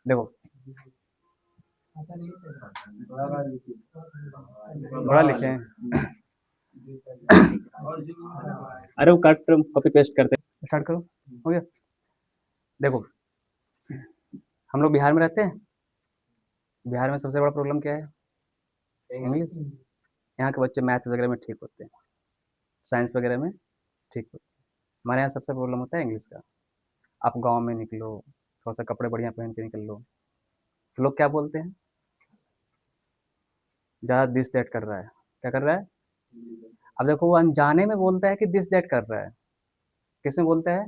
देखो बड़ा लिखे हैं। अरे वो कट कॉपी पेस्ट करते हैं। स्टार्ट करो, हो गया। देखो हम लोग बिहार में रहते हैं। बिहार में सबसे बड़ा प्रॉब्लम क्या है? इंग्लिश। यहाँ के बच्चे मैथ्स वगैरह में ठीक होते हैं, साइंस वगैरह में ठीक होते हैं। हमारे यहाँ सबसे प्रॉब्लम होता है इंग्लिश का। आप गांव में निकलो, थोड़ा सा कपड़े बढ़िया पहन के निकल लो, तो लोग क्या बोलते हैं? ज़्यादा दिस दैट कर रहा है। क्या कर रहा है? अब देखो वो अनजाने में बोलता है कि दिस दैट कर रहा है। किसमें बोलता है?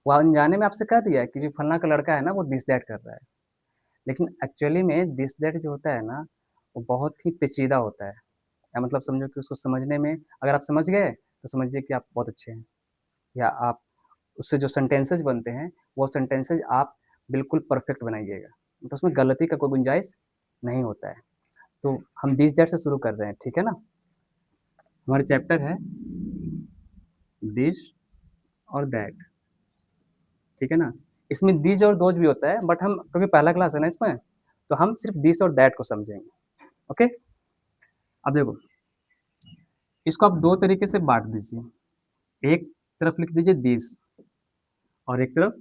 वो अनजाने में आपसे कह दिया है कि जो फलना का लड़का है ना वो दिस दैट कर रहा है। लेकिन एक्चुअली में दिस दैट जो होता है ना वो बहुत ही पेचीदा होता है। या मतलब समझो कि उसको समझने में अगर आप समझ गए तो समझिए कि आप बहुत अच्छे हैं। या आप उससे जो सेंटेंसेज बनते हैं वो सेंटेंसेज आप बिल्कुल परफेक्ट बनाइएगा, तो उसमें गलती का कोई गुंजाइश नहीं होता है। तो हम दिस दैट से शुरू कर रहे हैं, ठीक है ना। हमारा चैप्टर है दिस और दैट, ठीक है ना। इसमें दिस और दोज भी होता है, बट हम क्योंकि पहला क्लास है ना इसमें, तो हम सिर्फ दिस और दैट को समझेंगे। ओके, अब देखो इसको आप दो तरीके से बांट दीजिए। एक तरफ लिख दीजिए दिस और एक तरफ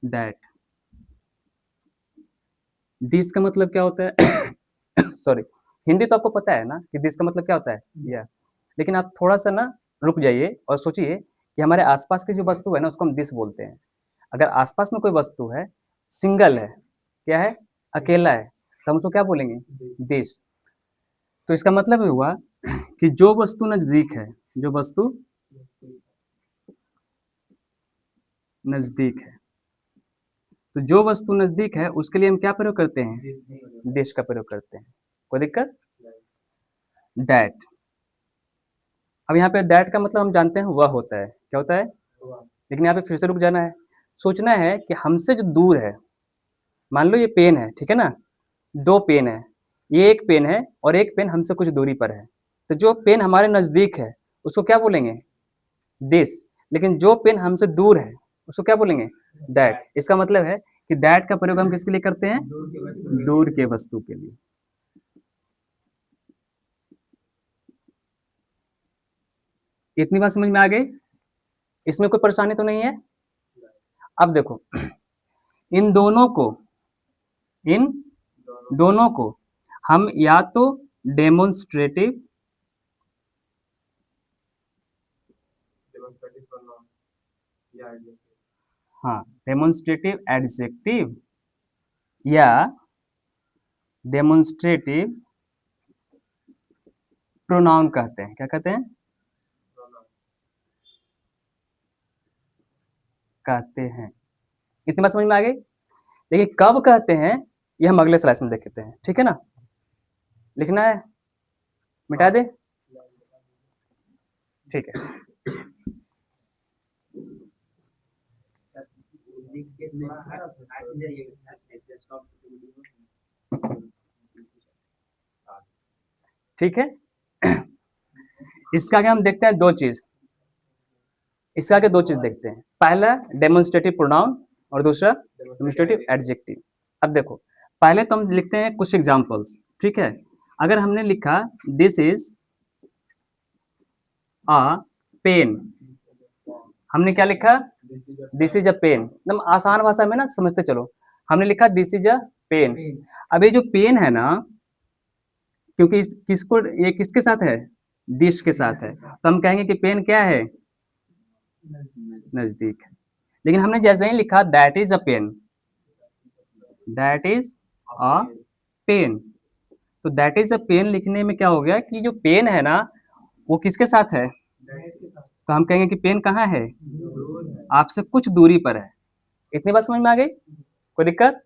दैट। दिस का मतलब क्या होता है? सॉरी, हिंदी तो आपको पता है ना कि दिस का मतलब क्या होता है, या। लेकिन आप थोड़ा सा ना रुक जाइए और सोचिए कि हमारे आसपास की जो वस्तु है ना उसको हम दिस बोलते हैं। अगर आसपास में कोई वस्तु है, सिंगल है, क्या है, अकेला है, तो हम उसको क्या बोलेंगे? दिस। तो इसका मतलब ये हुआ कि जो वस्तु नजदीक है, जो वस्तु नजदीक है, तो जो वस्तु नजदीक है उसके लिए हम क्या प्रयोग करते हैं? दिस का प्रयोग करते हैं। कोई दिक्कत? दैट। अब यहाँ पे दैट का मतलब हम जानते हैं वह होता है। क्या होता है? लेकिन यहाँ पे फिर से रुक जाना है। सोचना है कि हमसे जो दूर है, मान लो ये पेन है, ठीक है ना। दो पेन है, ये एक पेन है और एक पेन हमसे कुछ दूरी पर है। तो जो पेन हमारे नजदीक है उसको क्या बोलेंगे? दिस। लेकिन जो पेन हमसे दूर है उसको क्या बोलेंगे? दैट। इसका मतलब है कि दैट का प्रयोग हम किसके लिए करते हैं? दूर के वस्तु के लिए। इतनी बात समझ में आ गई? इसमें कोई परेशानी तो नहीं है? अब देखो इन दोनों को इन दोनों को हम या तो डेमोन्स्ट्रेटिव, हाँ, डेमोन्स्ट्रेटिव एडजेक्टिव या डेमोन्स्ट्रेटिव प्रोनाउन कहते हैं। क्या कहते हैं? कहते हैं। इतनी बात समझ में आ गई? लेकिन कब कहते हैं ये हम अगले स्लाइड में देखते हैं, ठीक है ना। लिखना है, मिटा दे, ठीक है। ठीक है, इसका आगे हम देखते हैं दो चीज। इसका आगे दो चीज देखते हैं। पहला डेमोन्स्ट्रेटिव प्रोनाउन और दूसरा डेमोन्स्ट्रेटिव एडजेक्टिव। अब देखो पहले तो हम लिखते हैं कुछ एग्जांपल्स, ठीक है। अगर हमने लिखा दिस इज अ पेन, हमने क्या लिखा? This is a pen. एकदम आसान भाषा में ना समझते चलो। हमने लिखा दिस इज अ पेन। अब ये जो पेन है ना, क्योंकि किसको, ये किसके साथ है? दिस के साथ है, तो हम कहेंगे कि पेन क्या है? नजदीक है। लेकिन हमने जैसे ही लिखा that is a pen, that is a pen, तो दैट इज अ पेन लिखने में क्या हो गया कि जो पेन है ना वो किसके साथ है? तो हम कहेंगे कि पेन कहाँ है? आपसे कुछ दूरी पर है। इतनी बात समझ में आ गई? कोई दिक्कत?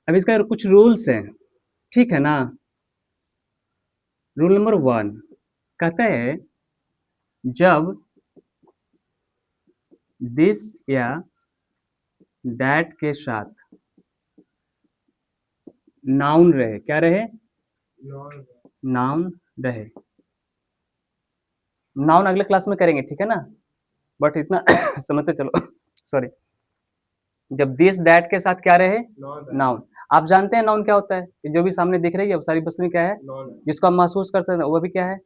अब इसका कुछ रूल्स हैं, ठीक है ना। रूल नंबर 1 कहता है जब दिस या दैट के साथ नाउन रहे, क्या रहे? नाउन रहे। नाउन अगले क्लास में करेंगे, ठीक है ना, बट इतना समझते चलो सॉरी। जब दिस दैट के साथ क्या रहे? नाउन। आप जानते हैं नाउन क्या होता है? कि जो भी सामने दिख रही है वो सारी वस्तुएं क्या है? जिसको हम महसूस कर सकते हैं वो भी क्या है?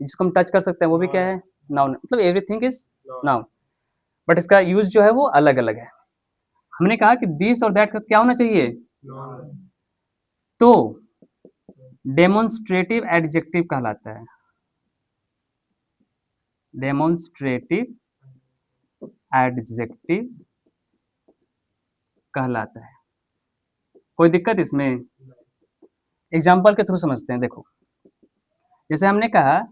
जिसको हम टच कर सकते हैं वो भी क्या है? नाउन। मतलब एवरीथिंग इज नाउन, बट इसका यूज जो है वो अलग अलग है। हमने कहा कि दिस और दैट का क्या होना चाहिए? तो डेमोन्स्ट्रेटिव एडजेक्टिव कहलाता है, डेमोन्स्ट्रेटिव एडजेक्टिव कहलाता है। कोई दिक्कत इसमें? एग्जाम्पल के थ्रू समझते हैं। देखो, जैसे हमने कहा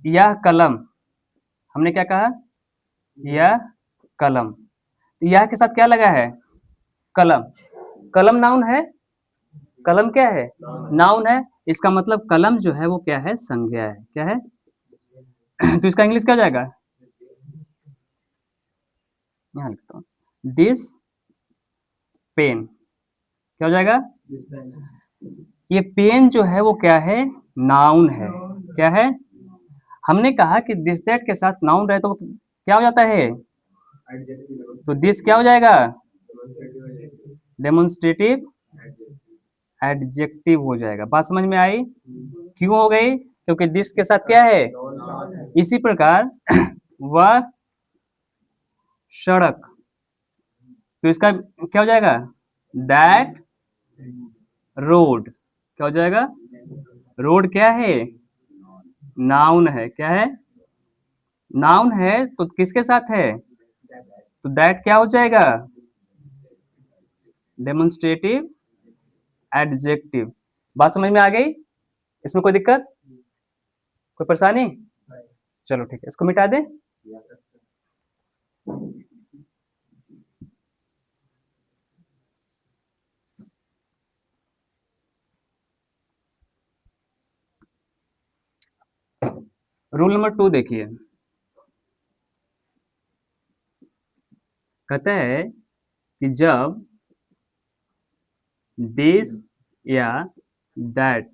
यह कलम, हमने क्या कहा? यह कलम। यह के साथ क्या लगा है? कलम। कलम नाउन है? कलम क्या है? नाउन है। इसका मतलब कलम जो है वो क्या है? संज्ञा है। क्या है? तो इसका इंग्लिश क्या जाएगा? यहाँ लिखता हूँ, दिस पेन। क्या हो जाएगा? ये पेन जो है वो क्या है? नाउन है। क्या है? हमने कहा कि दिस दैट के साथ नाउन रहे तो क्या हो जाता है? तो दिस क्या हो जाएगा? डेमोन्स्ट्रेटिव एडजेक्टिव हो जाएगा। बात समझ में आई? क्यों हो गई? क्योंकि दिस के साथ क्या है? इसी प्रकार वह सड़क, तो इसका क्या हो जाएगा? That road. क्या हो जाएगा? रोड क्या है? नाउन है। क्या है? नाउन है तो किसके साथ है? तो दैट क्या हो जाएगा? Demonstrative adjective. बात समझ में आ गई? इसमें कोई दिक्कत, कोई परेशानी? चलो ठीक है, इसको मिटा दें। रूल नंबर 2 देखिए, कहता है कि जब दिस या दैट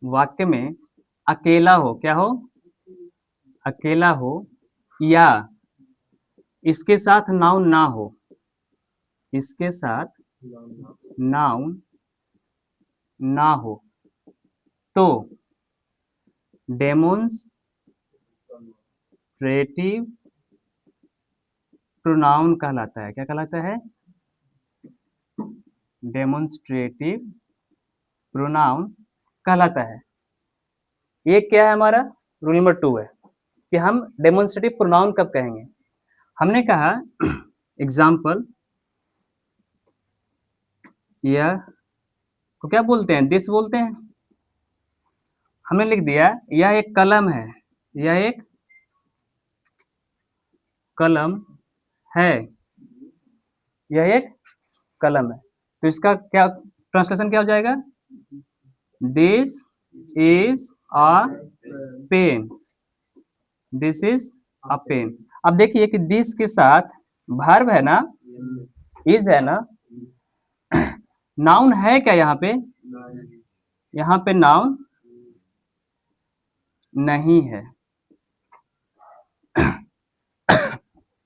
वाक्य में अकेला हो, क्या हो? अकेला हो, या इसके साथ नाउन ना हो, इसके साथ नाउन ना हो, तो डेमोन्स्ट्रेटिव प्रोनाउन कहलाता है। क्या कहलाता है? डेमोन्स्ट्रेटिव प्रोनाउन कहलाता है। ये क्या है? हमारा रूल नंबर 2 है कि हम डेमोन्स्ट्रेटिव प्रोनाउन कब कहेंगे। हमने कहा एग्जाम्पल, यह को क्या बोलते हैं? दिस बोलते हैं। हमने लिख दिया यह एक कलम है, यह एक कलम है, यह एक कलम है। तो इसका क्या ट्रांसलेशन क्या हो जाएगा? This is a pen. This is a pen. अब देखिए कि दिस के साथ वर्ब है ना, इज है ना, नाउन है क्या यहाँ पे? यहाँ पे नाउन नहीं है।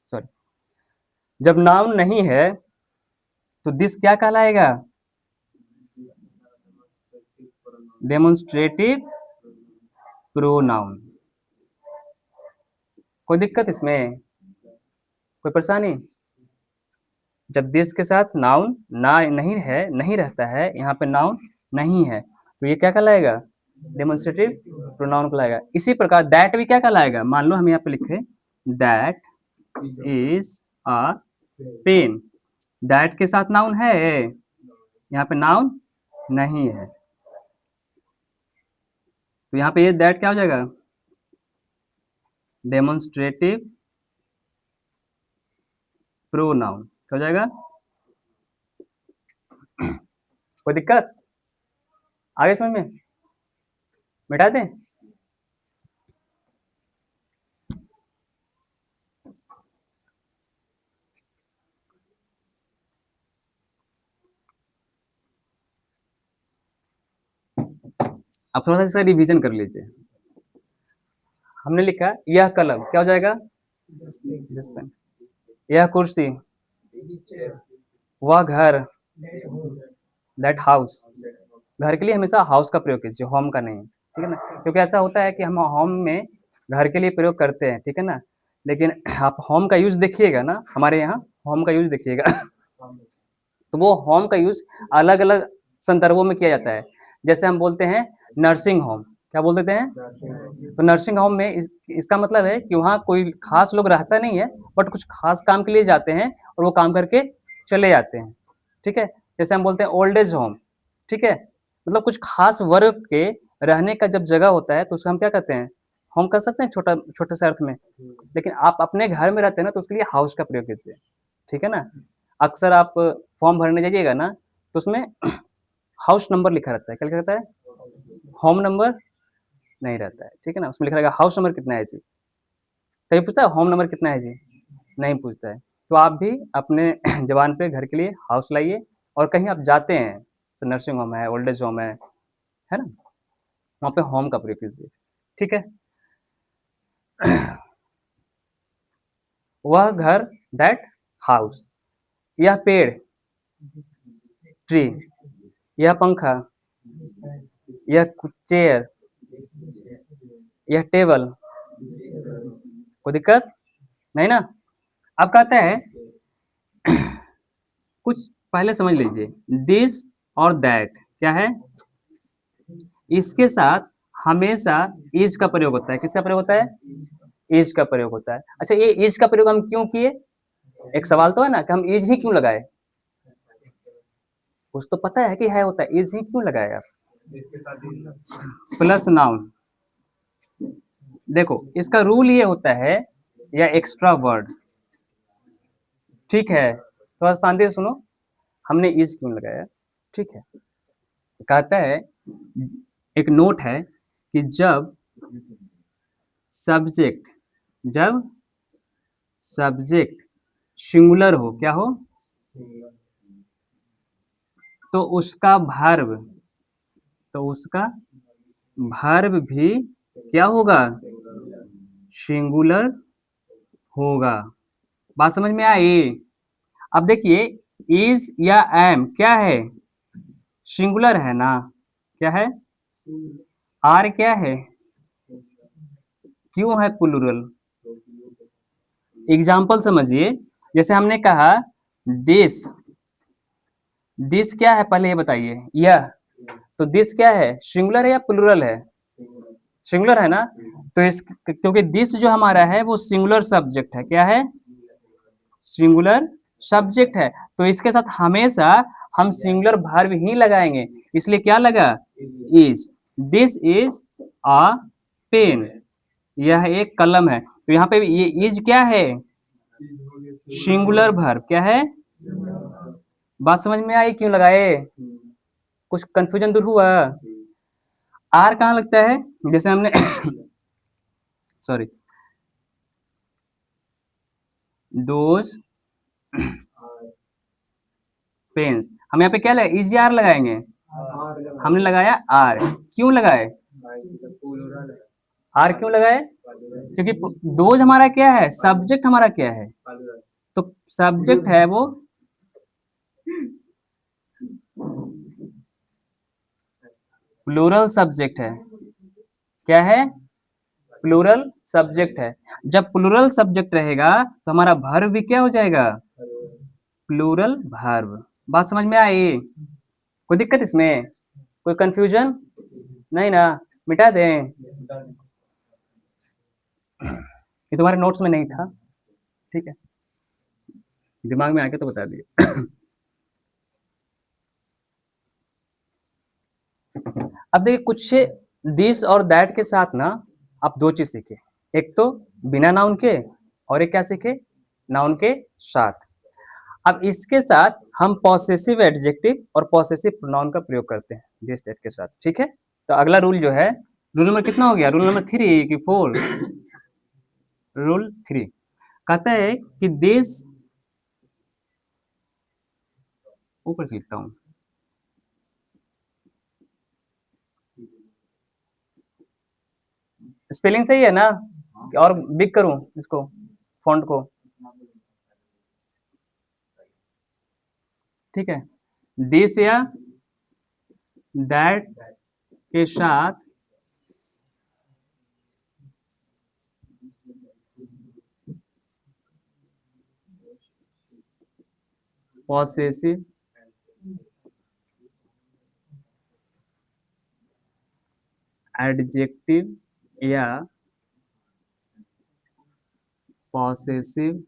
सॉरी, जब नाउन नहीं है तो दिस क्या कहलाएगा? Demonstrative pronoun. कोई दिक्कत इसमें, कोई परेशानी? जब दिस के साथ नाउन ना नहीं है, नहीं रहता है, यहाँ पे नाउन नहीं है, तो ये क्या कहलाएगा? डेमोन्स्ट्रेटिव प्रोनाउन कहलाएगा। इसी प्रकार दैट भी क्या कहलाएगा? मान लो हम यहाँ पे लिखे that is a pen. That के साथ नाउन है, यहाँ पे नाउन नहीं है, तो यहाँ पे ये दैट क्या हो जाएगा? Demonstrative pronoun. क्या हो जाएगा? कोई दिक्कत? आगे समझ में? मिटा दें? अब थोड़ा सा इसका रिवीजन कर लीजिए। हमने लिखा यह कलम क्या हो जाएगा, दिस पेन। यह कुर्सी, वह घर, दैट हाउस। घर के लिए हमेशा हाउस का प्रयोग कीजिए, होम का नहीं, ठीक है ना। क्योंकि ऐसा होता है कि हम होम में घर के लिए प्रयोग करते हैं, ठीक है ना। लेकिन आप होम का यूज देखिएगा ना, हमारे यहाँ होम का यूज देखिएगा तो वो होम का यूज अलग अलग संदर्भों में किया जाता है। जैसे हम बोलते हैं नर्सिंग होम, क्या बोल देते हैं, तो नर्सिंग होम में इसका मतलब है कि वहाँ कोई खास लोग रहता नहीं है, बट कुछ खास काम के लिए जाते हैं और वो काम करके चले जाते हैं, ठीक है। जैसे हम बोलते हैं ओल्ड एज होम, ठीक है, मतलब कुछ खास वर्ग के रहने का जब जगह होता है तो उसको हम क्या कहते हैं, होम कर सकते हैं छोटा छोटे से अर्थ में। लेकिन आप अपने घर में रहते हैं ना, तो उसके लिए हाउस का प्रयोग कीजिए, ठीक है ना। अक्सर आप फॉर्म भरने जाइएगा ना, तो उसमें हाउस नंबर लिखा रहता है, क्या लिखा रहता है, होम नंबर नहीं रहता है, ठीक है ना। उसमें लिखा रहेगा हाउस नंबर कितना है जी, कहीं पूछता है होम नंबर कितना है जी, नहीं पूछता है। तो आप भी अपने जवान पे घर के लिए हाउस लाइए, और कहीं आप जाते हैं, नर्सिंग होम है, ओल्ड एज होम है ना, वहाँ पे होम का प्रयोग कीजिए, ठीक है। वह घर, दैट हाउस। यह पेड़, ट्री। यह पंखा, यह चेयर, यह टेबल। कोई दिक्कत नहीं ना। अब कहते हैं कुछ पहले समझ लीजिए, दिस और दैट क्या है, इसके साथ हमेशा इज का प्रयोग होता है। किसका प्रयोग होता है, इज का प्रयोग होता है। अच्छा, ये इज का प्रयोग हम क्यों किए, एक सवाल तो है ना कि हम इज ही क्यों लगाए, कुछ तो पता है कि है होता है, इज ही क्यों लगाए आप, प्लस नाउन। देखो इसका रूल ये होता है, या एक्स्ट्रा वर्ड, ठीक है। थोड़ा शांति से सुनो, हमने इज क्यों लगाया, ठीक है। कहता है, एक नोट है कि सब्जेक्ट जब सब्जेक्ट सिंगुलर हो, क्या हो, तो उसका वर्ब, तो उसका वर्ब भी क्या होगा, सिंगुलर होगा। बात समझ में आई। अब देखिए, इज या एम क्या है, सिंगुलर है ना, क्या है, आर क्या है, क्यों है प्लूरल। एग्जाम्पल समझिए, जैसे हमने कहा दिस, दिस क्या है पहले ये बताइए, यह, तो दिस क्या है, सिंगुलर है या प्लूरल है, सिंगुलर है ना। तो इस क्योंकि दिस जो हमारा है वो सिंगुलर सब्जेक्ट है, क्या है, सिंगुलर सब्जेक्ट है, तो इसके साथ हमेशा हम सिंगुलर वर्ब ही लगाएंगे, इसलिए क्या लगा, is. This is a pen, यह एक कलम है, तो यहाँ पे ये इज क्या है, सिंगुलर वर्ब, क्या है। बात समझ में आई क्यों लगाए, कुछ कंफ्यूजन दूर हुआ। आर कहाँ लगता है, जैसे हमने सॉरी, दोज पेन्स, हम यहाँ पे क्या लगाए, इज आर लगाएंगे, हमने लगाया आर, क्यों लगाए, आर क्यों लगाए, क्योंकि दोज हमारा क्या है, सब्जेक्ट हमारा क्या है, तो सब्जेक्ट है वो प्लूरल सब्जेक्ट है, क्या है, प्लूरल सब्जेक्ट है। जब प्लूरल सब्जेक्ट रहेगा तो हमारा वर्ब भी क्या हो जाएगा, प्लूरल वर्ब। बात समझ में आई, कोई दिक्कत इसमें, कोई कंफ्यूजन नहीं ना, मिटा दें, ये तुम्हारे नोट्स में नहीं था, ठीक है, दिमाग में आके तो बता दिए। अब देखिए कुछ दिस और दैट के साथ ना आप दो चीज सीखे, एक तो बिना नाउन के, और एक क्या सीखे, नाउन के साथ। अब इसके साथ हम पॉसेसिव एडजेक्टिव और पॉसेसिव प्रोनाउन का प्रयोग करते हैं दिस दैट के साथ, ठीक है। तो अगला रूल जो है, रूल नंबर कितना हो गया, रूल नंबर 3 कि 4, रूल 3 कहता है कि दिस, ऊपर से लिखता हूँ, स्पेलिंग सही है ना? और बिग करूं इसको, फॉन्ट को? ठीक है, दिस या दैट के साथ पॉसेसिव एडजेक्टिव या पॉसेसिव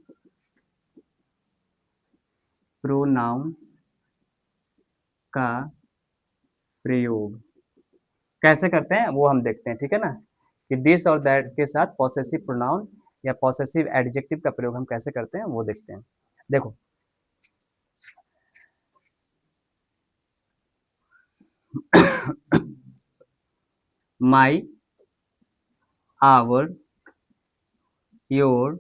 प्रोनाउन का प्रयोग कैसे करते हैं वो हम देखते हैं, ठीक है ना? कि दिस और दैट के साथ पॉसेसिव प्रोनाउन या पॉसेसिव एडजेक्टिव का प्रयोग हम कैसे करते हैं वो देखते हैं। देखो, my, our, your,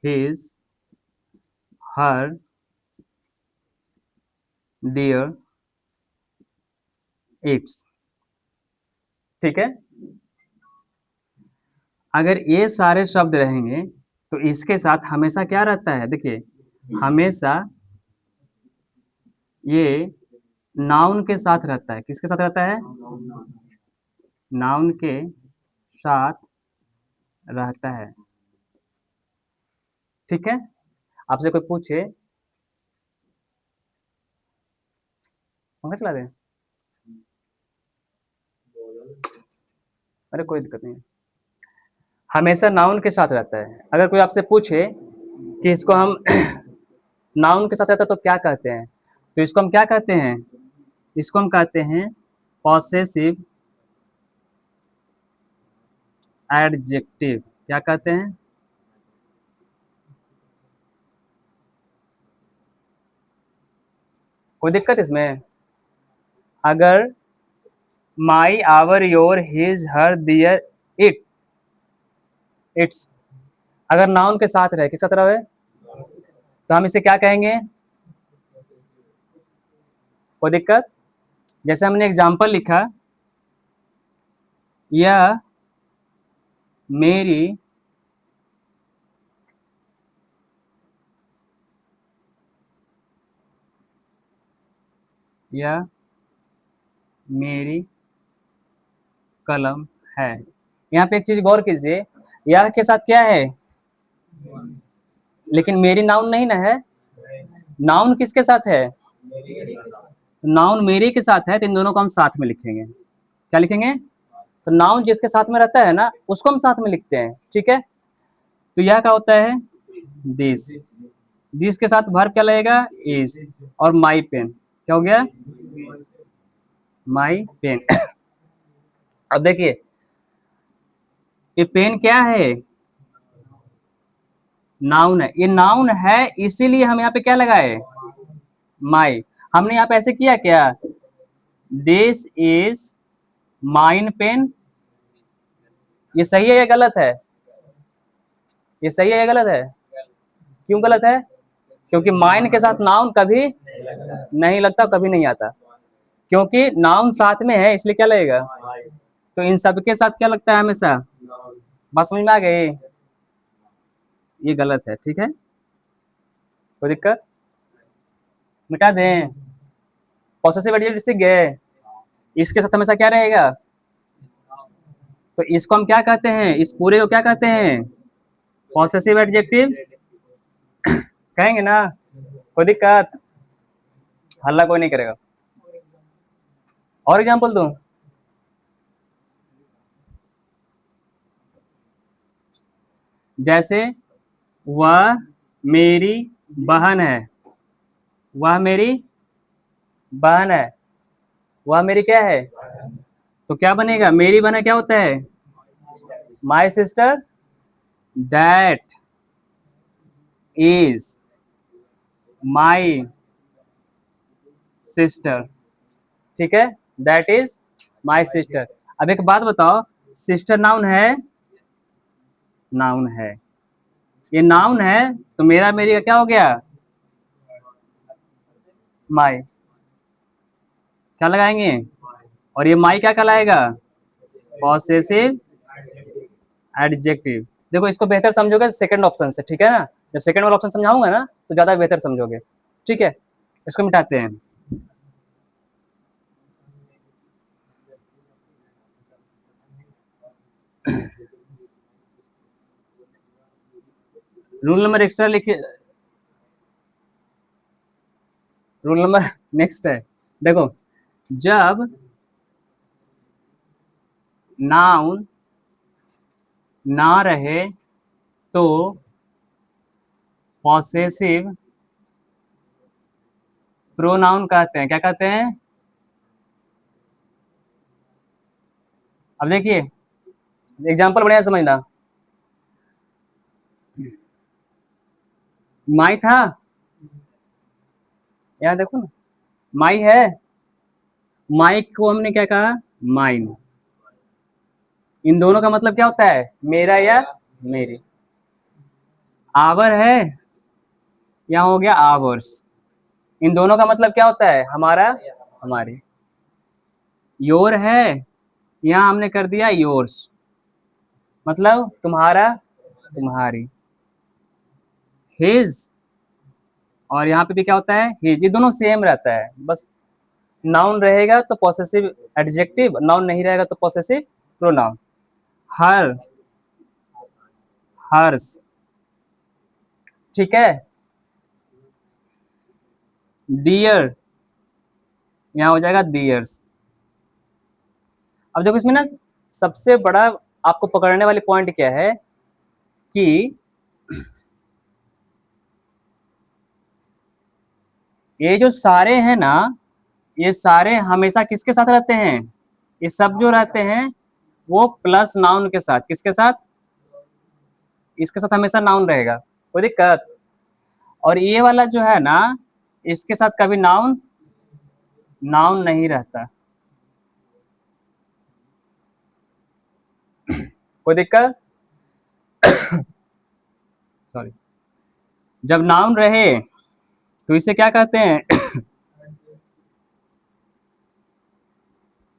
his, her, their, its. ठीक है, अगर ये सारे शब्द रहेंगे तो इसके साथ हमेशा क्या रहता है? देखिए, हमेशा ये नाउन के साथ रहता है। किसके साथ रहता है? नाउन के साथ रहता है। ठीक है, आपसे कोई पूछे, पंखा चला दें? अरे कोई दिक्कत नहीं है, हमेशा नाउन के साथ रहता है। अगर कोई आपसे पूछे कि इसको हम नाउन के साथ रहता है तो क्या कहते हैं, तो इसको हम क्या कहते हैं? इसको हम कहते हैं पॉसेसिव एडजेक्टिव। क्या कहते हैं? कोई दिक्कत इसमें? अगर my, our, your, his, her, their, it, its अगर नाउन के साथ रहे, किसका तरह है, तो हम इसे क्या कहेंगे? कोई दिक्कत? जैसे हमने एग्जाम्पल लिखा, यह मेरी यह मेरी कलम है। यहाँ पे एक चीज गौर कीजिए, यह के साथ क्या है? लेकिन मेरी नाउन नहीं ना है। नाउन किसके साथ है? नाउन मेरी के साथ है, तो इन दोनों को हम साथ में लिखेंगे। क्या लिखेंगे? तो नाउन जिसके साथ में रहता है ना उसको हम साथ में लिखते हैं। ठीक है, तो यह क्या होता है? दिस। दिस के साथ वर्ब क्या लगेगा? इज। और माई पेन क्या हो गया? My pen. अब देखिए, ये पेन क्या है? नाउन है। ये नाउन है, इसीलिए हम यहाँ पे क्या लगाए? माई। हमने यहाँ पे ऐसे किया क्या? This is mine pen. ये सही है या गलत है? ये सही है या गलत है? क्यों गलत है? क्योंकि माइन के साथ नाउन कभी नहीं लगता, कभी नहीं आता। क्योंकि नाउन साथ में है इसलिए क्या लगेगा? तो इन सब के साथ क्या लगता है हमेशा? बात समझ में आ गई? ये गलत है। ठीक है, कोई दिक्कत? मिटा दें? पॉसेसिव एडजेक्टिव सीख गए? इसके साथ हमेशा क्या रहेगा? तो इसको हम क्या कहते हैं? इस पूरे को क्या कहते हैं? पॉसेसिव एडजेक्टिव कहेंगे ना? कोई दिक्कत? हल्ला कोई नहीं करेगा। और एग्जांपल दूं? जैसे, वह मेरी बहन है। वह मेरी बहन है। वह मेरी क्या है? तो क्या बनेगा? मेरी बहन क्या होता है? My sister that is my sister. ठीक है, दैट इज माई सिस्टर। अब एक बात बताओ, सिस्टर नाउन है? नाउन है। ये नाउन है तो मेरा मेरी का क्या हो गया? माई। क्या लगाएंगे? और ये माई क्या कहलाएगा? Possessive adjective. देखो इसको बेहतर समझोगे सेकंड ऑप्शन से, ठीक है ना। जब सेकंड वाला ऑप्शन समझाऊंगा ना तो ज्यादा बेहतर समझोगे, ठीक है। इसको मिटाते हैं। रूल नंबर एक्स्ट्रा लिखिए, रूल नंबर नेक्स्ट है, देखो जब नाउन ना रहे तो पॉसेसिव प्रोनाउन कहते हैं। क्या कहते हैं? अब देखिए एग्जांपल बढ़िया समझना। माई था, यहाँ देखो ना, माई है, माई को हमने क्या कहा? माइन। इन दोनों का मतलब क्या होता है? मेरा या मेरी। आवर है, यहाँ हो गया आवर्स। इन दोनों का मतलब क्या होता है? हमारा, हमारी। योर है, यहाँ हमने कर दिया योर्स, मतलब तुम्हारा, तुम्हारी। हिज, और यहाँ पे भी क्या होता है? हिज। ये दोनों सेम रहता है, बस नाउन रहेगा तो पॉसेसिव एडजेक्टिव, नाउन नहीं रहेगा तो पॉसेसिव प्रोनाउन। हर, हर्स, ठीक है। डियर, यहाँ हो जाएगा डियर्स। अब देखो इसमें ना सबसे बड़ा आपको पकड़ने वाली पॉइंट क्या है कि ये जो सारे हैं ना, ये सारे हमेशा किसके साथ रहते हैं? ये सब जो रहते हैं वो प्लस नाउन के साथ। किसके साथ? इसके साथ हमेशा नाउन रहेगा, कोई दिक्कत। और ये वाला जो है ना, इसके साथ कभी नाउन, नाउन नहीं रहता, कोई दिक्कत। सॉरी। जब नाउन रहे तो इसे क्या कहते हैं?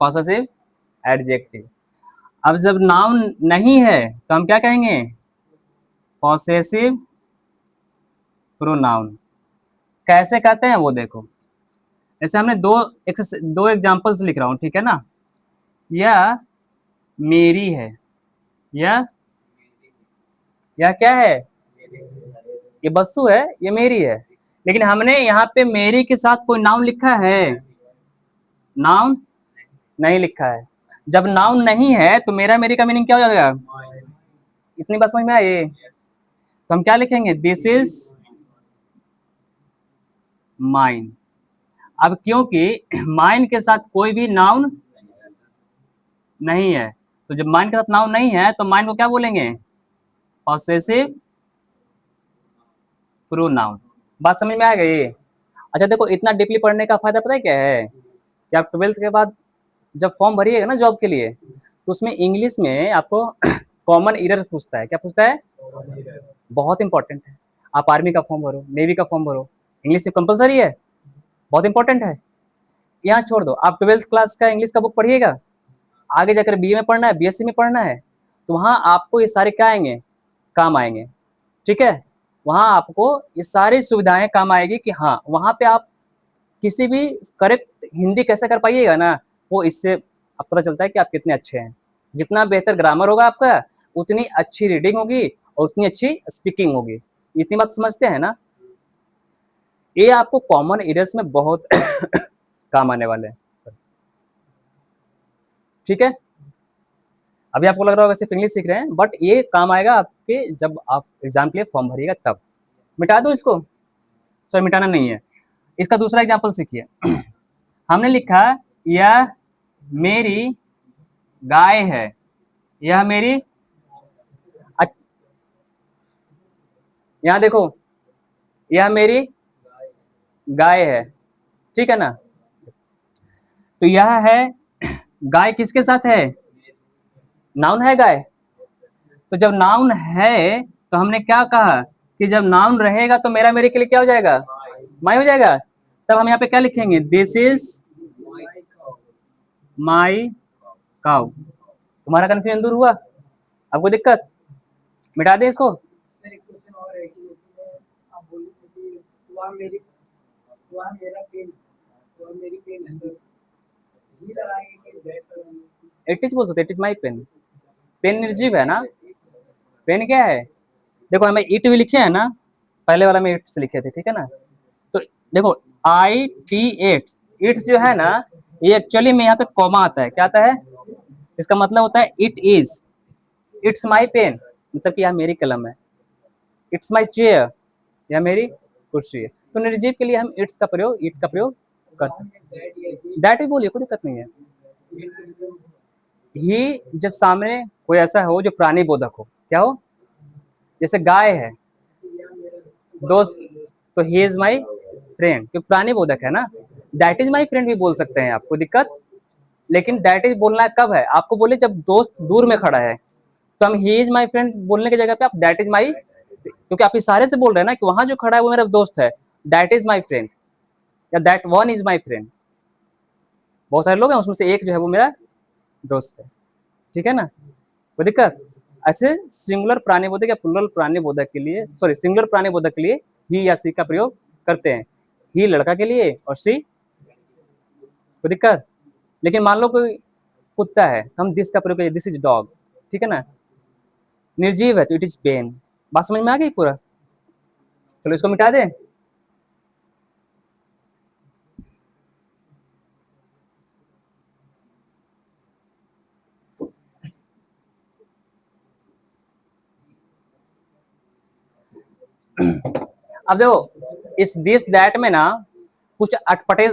Possessive adjective. अब जब नाउन नहीं है तो हम क्या कहेंगे? Possessive pronoun. कैसे कहते हैं वो देखो। जैसे हमने दो एग्जांपल्स लिख रहा हूं, ठीक है ना। यह मेरी है, यह क्या है? ये वस्तु है, ये मेरी है। लेकिन हमने यहाँ पे मेरी के साथ कोई नाउन लिखा है? नाउन नहीं लिखा है। जब नाउन नहीं है तो मेरा मेरी का मीनिंग क्या हो जाएगा? इतनी बात समझ में आई? तो हम क्या लिखेंगे? This is mine. अब क्योंकि माइन के साथ कोई भी नाउन नहीं है, तो जब माइन के साथ नाउन नहीं है तो माइन को क्या बोलेंगे? Possessive pronoun. बात समझ में आ गई? अच्छा देखो, इतना डीपली पढ़ने का फायदा पता है क्या है? कि आप 12th के बाद जब फॉर्म भरिएगा ना जॉब के लिए, तो उसमें इंग्लिश में आपको कॉमन एरर्स पूछता है। क्या पूछता है? बहुत इंपॉर्टेंट है। आप आर्मी का फॉर्म भरो, नेवी का फॉर्म भरो, इंग्लिश से कंपलसरी है, बहुत इंपॉर्टेंट है। यहाँ छोड़ दो, आप 12th क्लास का इंग्लिश का बुक पढ़िएगा, आगे जाकर बीए में पढ़ना है, बीएससी में पढ़ना है, तो वहाँ आपको ये सारे क्या आएंगे? काम आएंगे, ठीक है। वहाँ आपको ये सारी सुविधाएं काम आएगी कि हाँ, वहाँ पे आप किसी भी करेक्ट हिंदी कैसे कर पाइएगा ना, वो इससे अब पता चलता है कि आप कितने अच्छे हैं। जितना बेहतर ग्रामर होगा आपका, उतनी अच्छी रीडिंग होगी और उतनी अच्छी स्पीकिंग होगी। इतनी बात समझते हैं ना? ये आपको कॉमन एरियर्स में बहुत काम आने वाले हैं, ठीक है। अभी आपको लग रहा होगा सिर्फ इंग्लिश सीख रहे हैं, बट ये काम आएगा आपके जब आप एग्जाम के लिए फॉर्म भरिएगा तब। मिटा दो इसको, सॉरी मिटाना नहीं है। इसका दूसरा एग्जाम्पल सीखिए। हमने लिखा यह मेरी गाय है, यह मेरी, यहाँ देखो, यह मेरी गाय है, ठीक है ना। तो यह है, गाय किसके साथ है? नाउन है गाय। तो जब नाउन है तो हमने क्या कहा कि जब नाउन रहेगा तो मेरा मेरे के लिए क्या हो जाएगा? माई हो जाएगा। तब हम यहाँ पे क्या लिखेंगे? This is my cow. तुम्हारा कंफ्यूजन दूर हुआ? आपको दिक्कत? मिटा दें इसको? सर एक क्वेश्चन और है कि इसमें आप बोल रहे थे कि वह मेरा पेन वह मेरी पेन है, तो ही लगाएंगे कि दैट लगाएंगे? इट इज बोल सकते, it is my pen. Pen निर्जीव है ना, पेन क्या है? देखो हमें इट भी लिखे है ना, पहले वाला में इट्स लिखे थे, ठीक है ना। तो देखो आई टी एट्स, इट्स जो है ना, ये एक्चुअली में यहाँ पे कॉमा आता है, क्या आता है? इसका मतलब होता है it is, it's my pen, मतलब कि यह मेरी कलम है। इट्स माई चेयर, यह मेरी कुर्सी है। तो निर्जीव के लिए हम इट्स का प्रयोग, इट का प्रयोग करते हैं। दैट भी बोलिए, कोई दिक्कत नहीं है। ही जब सामने कोई ऐसा हो जो प्राणी बोधक हो, क्या हो? जैसे गाय है, दोस्त, तो ही इज माई फ्रेंड, क्योंकि प्राणी बोधक है ना। दैट इज माई फ्रेंड भी बोल सकते हैं, आपको दिक्कत? लेकिन दैट इज बोलना कब है? आपको बोले जब दोस्त दूर में खड़ा है, तो हम ही इज माई फ्रेंड बोलने की जगह पे आप दैट इज माई, क्योंकि आप इशारे से बोल रहे हैं ना कि वहां जो खड़ा है वो मेरा दोस्त है, दैट इज माई फ्रेंड या that one is my friend. बहुत सारे लोग हैं, उसमें से एक जो है वो मेरा दोस्त है, ठीक है ना, कोई दिक्कत? ऐसे सिंगुलर प्राणीबोधक या प्लुरल प्राणीबोधक के लिए, सॉरी सिंगुलर प्राणीबोधक के लिए ही या सी का प्रयोग करते हैं। ही लड़का के लिए और सी, कोई दिक्कत? लेकिन मान लो कोई कुत्ता है, हम दिस का प्रयोग करें, दिस इज डॉग, ठीक है ना। निर्जीव है तो इट इज पेन। बात समझ में आ गई पूरा? चलो इसको मिटा दें। अब देखो इस दिस दैट में ना कुछ अटपटे,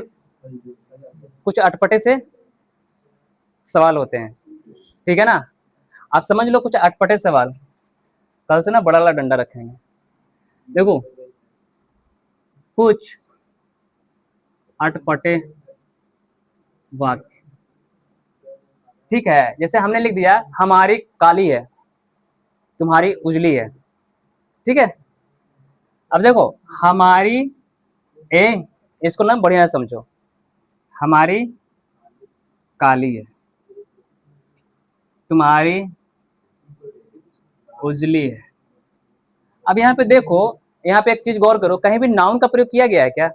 कुछ अटपटे से सवाल होते हैं, ठीक है ना। आप समझ लो कुछ अटपटे सवाल, कल से ना बड़ा वाला डंडा रखेंगे। देखो कुछ अटपटे वाक्य, ठीक है। जैसे हमने लिख दिया हमारी काली है, तुम्हारी उजली है, ठीक है। अब देखो हमारी ए, इसको ना बढ़िया से समझो, हमारी काली है, तुम्हारी उजली है। अब यहाँ पे देखो, यहाँ पे एक चीज गौर करो, कहीं भी नाउन का प्रयोग किया गया है क्या?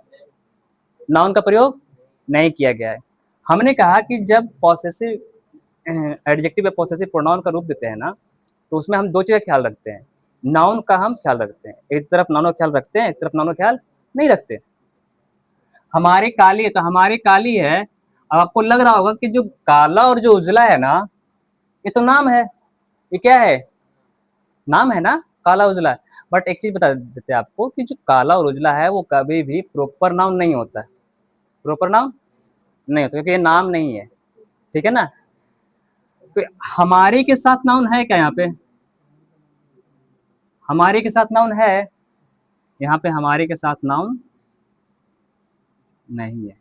नाउन का प्रयोग नहीं किया गया है। हमने कहा कि जब पॉसेसिव एडजेक्टिव या पॉसेसिव प्रोनाउन का रूप देते हैं ना, तो उसमें हम दो चीजें ख्याल रखते हैं। नाउन का हम ख्याल रखते हैं, एक तरफ नाउन का ख्याल रखते हैं, एक तरफ नाउन का ख्याल नहीं रखते। हमारी काली है तो हमारी काली है। अब आपको लग रहा होगा कि जो काला और जो उजला है ना, ये तो नाम है, ये क्या है? नाम है ना, काला उजला। बट एक चीज बता देते हैं आपको कि जो काला और उजला है वो कभी भी प्रॉपर नाउन नहीं होता है, प्रॉपर नाउन नहीं होता, क्योंकि ये नाम नहीं है, ठीक है ना। तो हमारे के साथ नाउन है क्या यहाँ पे? हमारे के साथ नाउन है? यहाँ पे हमारे के साथ नाउन नहीं है।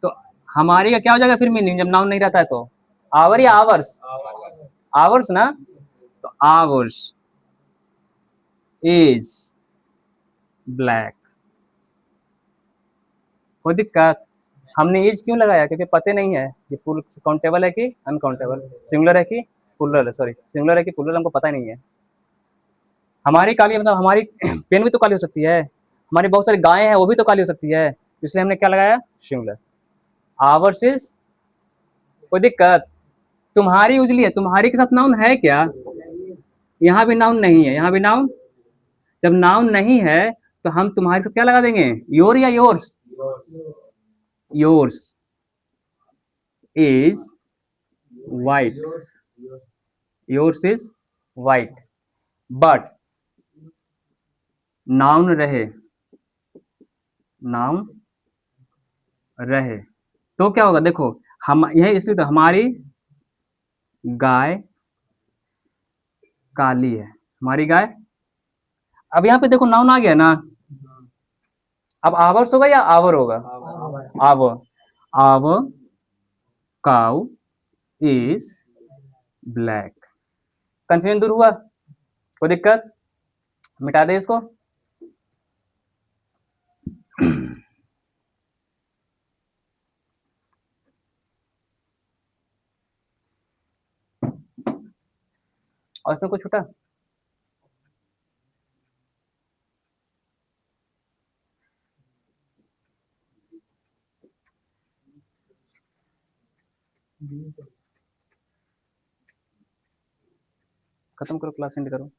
तो हमारे का क्या हो जाएगा फिर मीनिंग जब नाउन नहीं रहता है तो? आवर या आवर्स? आवर्स ना, तो आवर्स इज ब्लैक। कोई दिक्कत? हमने इज क्यों लगाया? क्योंकि पते नहीं है कि फुल काउंटेबल है कि अनकाउंटेबल, सिंगुलर है कि प्लुरल है, सॉरी सिंगुलर है कि प्लुरल हमको पता नहीं है। हमारी काली मतलब हमारी पेन भी तो काली हो सकती है, हमारी बहुत सारी गायें हैं वो भी तो काली हो सकती है, इसलिए हमने क्या लगाया? सिंगुलर। आवर्स इज, कोई दिक्कत? तुम्हारी उजली है, तुम्हारी के साथ नाउन है क्या? यहाँ भी नाउन नहीं है, यहाँ भी नाउन। जब नाउन नहीं है तो हम तुम्हारे साथ क्या लगा देंगे? योर या yours? Yours is white, yours is white. But noun रहे, नाउन रहे तो क्या होगा? देखो हम यह इसलिए तो हमारी गाय काली है, हमारी गाय। अब यहाँ पे देखो नाउन आ गया ना, अब आवर्स होगा या आवर होगा? Our, our cow is black. Confusion दूर हुआ? कोई दिक्कत? मिटा दे इसको। और इसमें कुछ छूटा? खत्म करो, क्लास एंड करो।